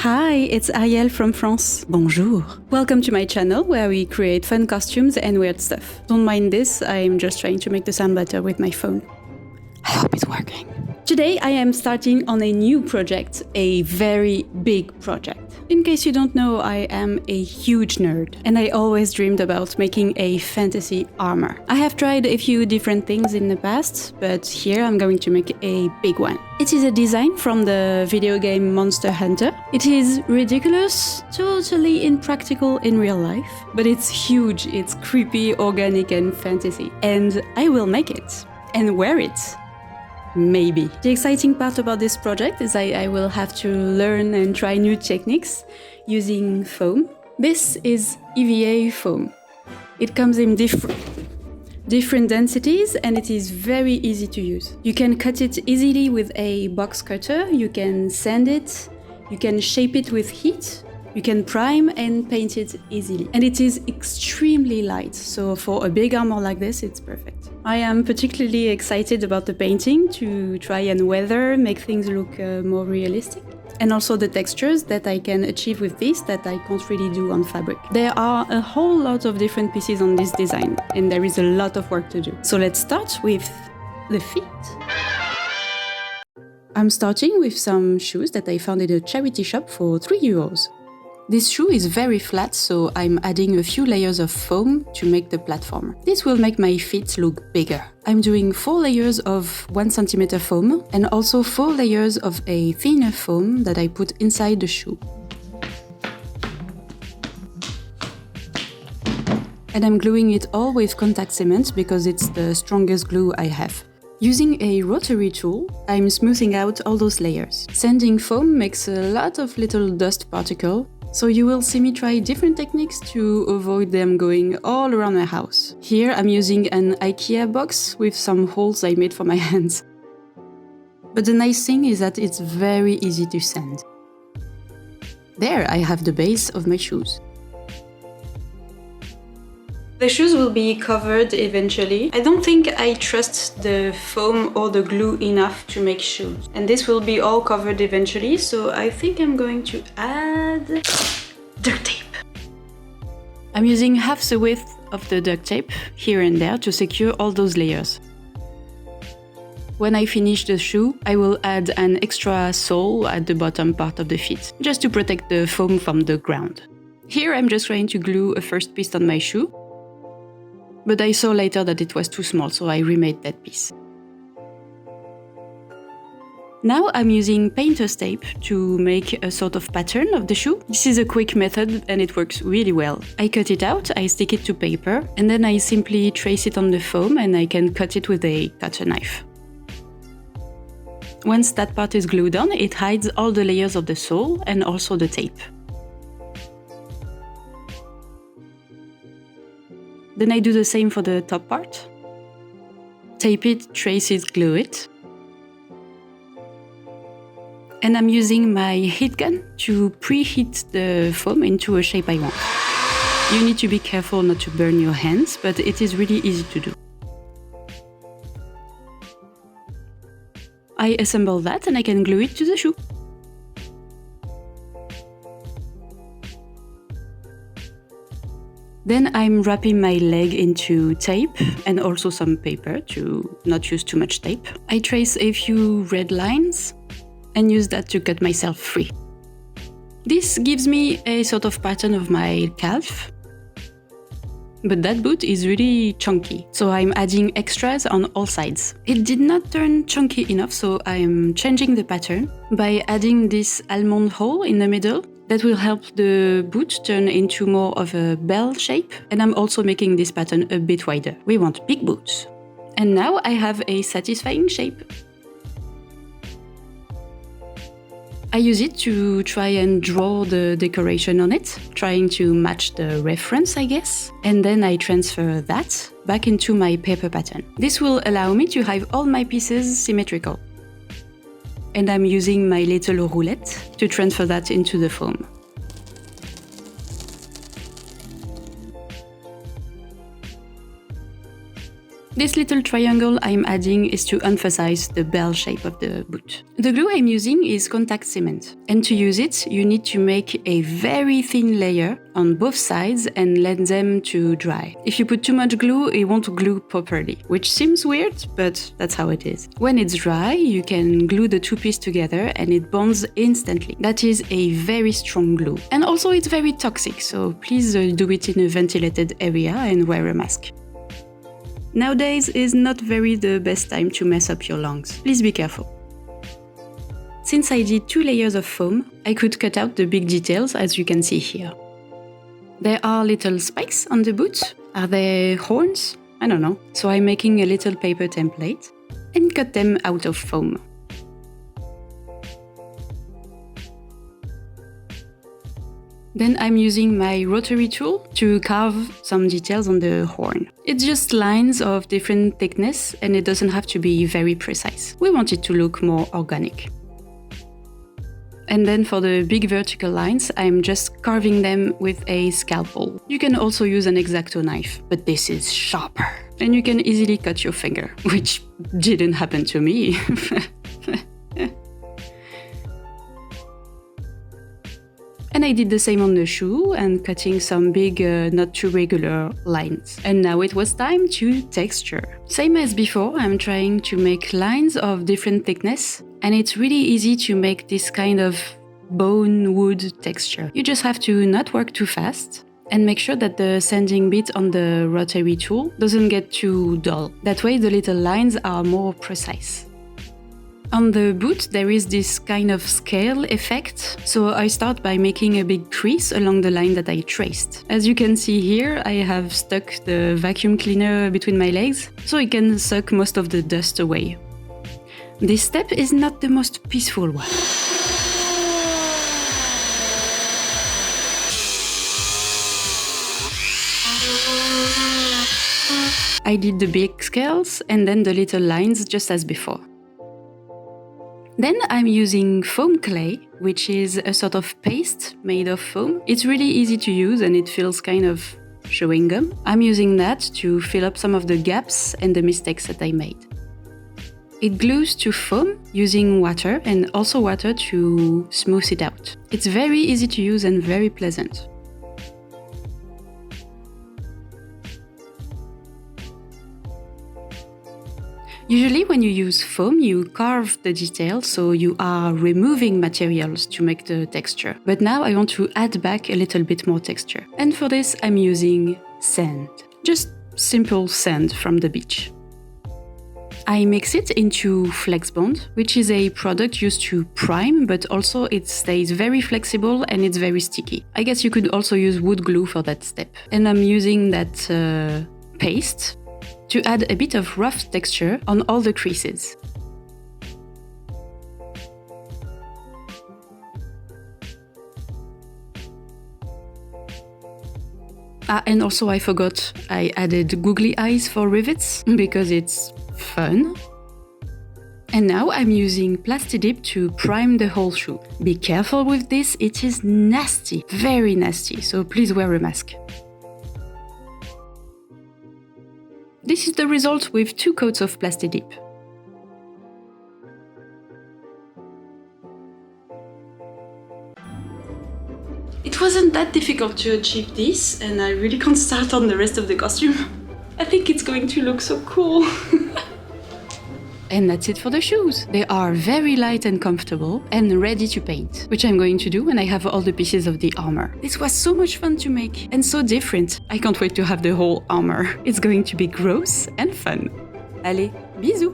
Hi, it's Ariel from France. Bonjour. Welcome to my channel where we create fun costumes and weird stuff. Don't mind this, I'm just trying to make the sound better with my phone. I hope it's working. Today I am starting on a new project, a very big project. In case you don't know, I am a huge nerd and I always dreamed about making a fantasy armor. I have tried a few different things in the past, but here I'm going to make a big one. It is a design from the video game Monster Hunter. It is ridiculous, totally impractical in real life, but it's huge, it's creepy, organic and fantasy. And I will make it and wear it. Maybe. The exciting part about this project is I will have to learn and try new techniques using foam. This is EVA foam. It comes in different densities and it is very easy to use. You can cut it easily with a box cutter, you can sand it, you can shape it with heat, you can prime and paint it easily. And it is extremely light, so for a big armor like this, it's perfect. I am particularly excited about the painting to try and weather, make things look more realistic. And also the textures that I can achieve with this that I can't really do on fabric. There are a whole lot of different pieces on this design, and there is a lot of work to do. So let's start with the feet. I'm starting with some shoes that I found in a charity shop for €3. This shoe is very flat, so I'm adding a few layers of foam to make the platform. This will make my feet look bigger. I'm doing 4 layers of 1 cm foam and also 4 layers of a thinner foam that I put inside the shoe. And I'm gluing it all with contact cement because it's the strongest glue I have. Using a rotary tool, I'm smoothing out all those layers. Sanding foam makes a lot of little dust particles, so you will see me try different techniques to avoid them going all around my house. Here I'm using an IKEA box with some holes I made for my hands. But the nice thing is that it's very easy to sand. There I have the base of my shoes. The shoes will be covered eventually. I don't think I trust the foam or the glue enough to make shoes. And this will be all covered eventually, so I think I'm going to add duct tape. I'm using half the width of the duct tape here and there to secure all those layers. When I finish the shoe, I will add an extra sole at the bottom part of the feet, just to protect the foam from the ground. Here I'm just going to glue a first piece on my shoe. But I saw later that it was too small, so I remade that piece. Now I'm using painter's tape to make a sort of pattern of the shoe. This is a quick method and it works really well. I cut it out, I stick it to paper, and then I simply trace it on the foam and I can cut it with a cutter knife. Once that part is glued on, it hides all the layers of the sole and also the tape. Then I do the same for the top part. Tape it, trace it, glue it. And I'm using my heat gun to preheat the foam into a shape I want. You need to be careful not to burn your hands, but it is really easy to do. I assemble that and I can glue it to the shoe. Then I'm wrapping my leg into tape and also some paper to not use too much tape. I trace a few red lines and use that to cut myself free. This gives me a sort of pattern of my calf. But that boot is really chunky, so I'm adding extras on all sides. It did not turn chunky enough, so I'm changing the pattern by adding this almond hole in the middle. That will help the boot turn into more of a bell shape, and I'm also making this pattern a bit wider. We want big boots. And now I have a satisfying shape. I use it to try and draw the decoration on it, trying to match the reference, I guess. And then I transfer that back into my paper pattern. This will allow me to have all my pieces symmetrical. And I'm using my little roulette to transfer that into the foam. This little triangle I'm adding is to emphasize the bell shape of the boot. The glue I'm using is contact cement, and to use it, you need to make a very thin layer on both sides and let them to dry. If you put too much glue, it won't glue properly, which seems weird, but that's how it is. When it's dry, you can glue the two pieces together and it bonds instantly. That is a very strong glue. And also it's very toxic, so please do it in a ventilated area and wear a mask. Nowadays is not very the best time to mess up your lungs. Please be careful. Since I did 2 layers of foam, I could cut out the big details as you can see here. There are little spikes on the boot. Are they horns? I don't know. So I'm making a little paper template and cut them out of foam. Then I'm using my rotary tool to carve some details on the horn. It's just lines of different thickness and it doesn't have to be very precise. We want it to look more organic. And then for the big vertical lines, I'm just carving them with a scalpel. You can also use an X-Acto knife, but this is sharper. And you can easily cut your finger, which didn't happen to me. And I did the same on the shoe and cutting some big, not too regular lines. And now it was time to texture. Same as before, I'm trying to make lines of different thickness, and it's really easy to make this kind of bone wood texture. You just have to not work too fast and make sure that the sanding bit on the rotary tool doesn't get too dull. That way the little lines are more precise. On the boot, there is this kind of scale effect, so I start by making a big crease along the line that I traced. As you can see here, I have stuck the vacuum cleaner between my legs, so it can suck most of the dust away. This step is not the most peaceful one. I did the big scales and then the little lines just as before. Then I'm using foam clay, which is a sort of paste made of foam. It's really easy to use and it feels kind of chewing gum. I'm using that to fill up some of the gaps and the mistakes that I made. It glues to foam using water and also water to smooth it out. It's very easy to use and very pleasant. Usually when you use foam, you carve the detail, so you are removing materials to make the texture. But now I want to add back a little bit more texture. And for this I'm using sand. Just simple sand from the beach. I mix it into Flex Bond, which is a product used to prime, but also it stays very flexible and it's very sticky. I guess you could also use wood glue for that step. And I'm using that paste to add a bit of rough texture on all the creases. And also I forgot, I added googly eyes for rivets because it's fun. And now I'm using Plastidip to prime the whole shoe. Be careful with this, it is nasty, very nasty, so please wear a mask. This is the result with 2 coats of Plastidip. It wasn't that difficult to achieve this, and I really can't start on the rest of the costume. I think it's going to look so cool. And that's it for the shoes. They are very light and comfortable and ready to paint, which I'm going to do when I have all the pieces of the armor. This was so much fun to make and so different. I can't wait to have the whole armor. It's going to be gross and fun. Allez, bisous!